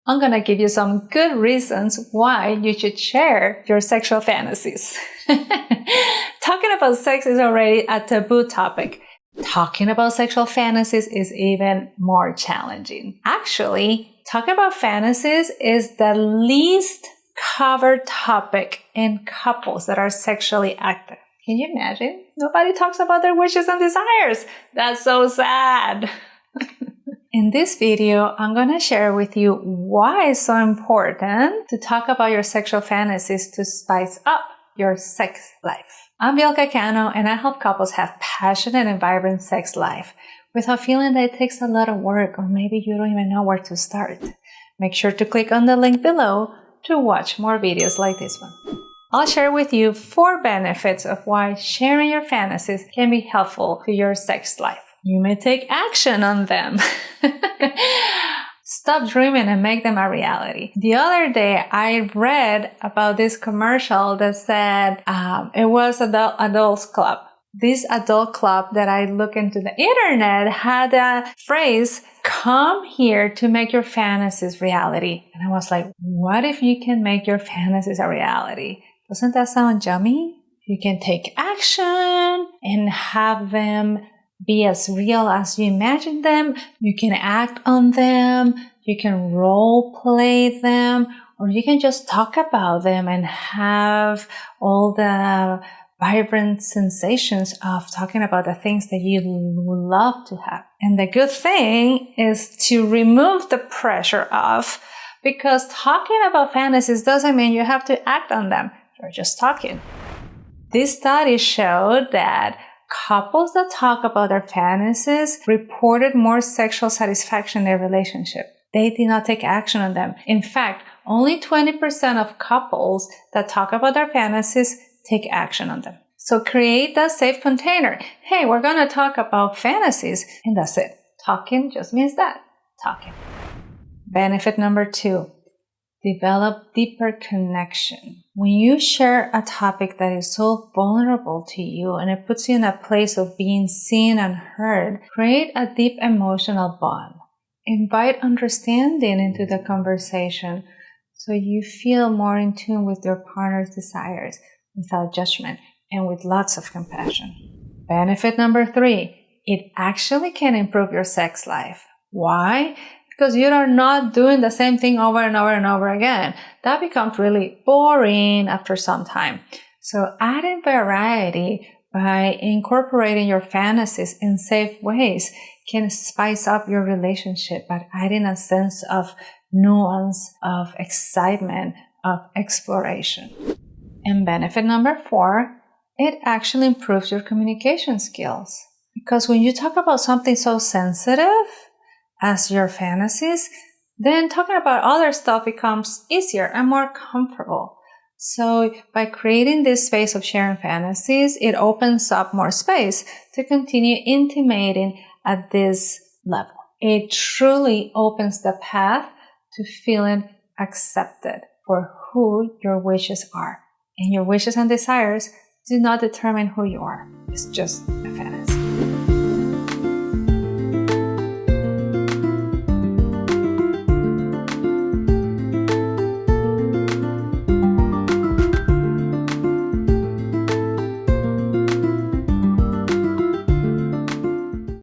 I'm gonna give you some good reasons why you should share your sexual fantasies. Talking about sex is already a taboo topic. Talking about sexual fantasies is even more challenging. Actually, talking about fantasies is the least covered topic in couples that are sexually active. Can you imagine? Nobody talks about their wishes and desires. That's so sad. In this video, I'm going to share with you why it's so important to talk about your sexual fantasies to spice up your sex life. I'm Vielka Cano, and I help couples have passionate and vibrant sex life without feeling that it takes a lot of work or maybe you don't even know where to start. Make sure to click on the link below to watch more videos like this one. I'll share with you 4 benefits of why sharing your fantasies can be helpful to your sex life. You may take action on them. Stop dreaming and make them a reality. The other day, I read about this commercial that said it was adults club. This adult club that I look into the internet had a phrase, "Come here to make your fantasies reality." And I was like, what if you can make your fantasies a reality? Doesn't that sound yummy? You can take action and have them be as real as you imagine them. You can act on them. You can role play them, or you can just talk about them and have all the vibrant sensations of talking about the things that you would love to have. And the good thing is to remove the pressure off, because talking about fantasies doesn't mean you have to act on them. You're just talking. This study showed that couples that talk about their fantasies reported more sexual satisfaction in their relationship. They did not take action on them. In fact, only 20% of couples that talk about their fantasies take action on them. So create that safe container. Hey, we're going to talk about fantasies, and that's it. Talking just means that. Talking. Benefit number 2. Develop deeper connection. When you share a topic that is so vulnerable to you and it puts you in a place of being seen and heard, create a deep emotional bond. Invite understanding into the conversation so you feel more in tune with your partner's desires without judgment and with lots of compassion. Benefit number 3, it actually can improve your sex life. Why? Because you are not doing the same thing over and over and over again. That becomes really boring after some time. So adding variety by incorporating your fantasies in safe ways can spice up your relationship by adding a sense of nuance, of excitement, of exploration. And benefit number 4, it actually improves your communication skills. Because when you talk about something so sensitive as your fantasies, then talking about other stuff becomes easier and more comfortable. So by creating this space of sharing fantasies, it opens up more space to continue intimating at this level. It truly opens the path to feeling accepted for who your wishes are. And your wishes and desires do not determine who you are. It's just a fantasy.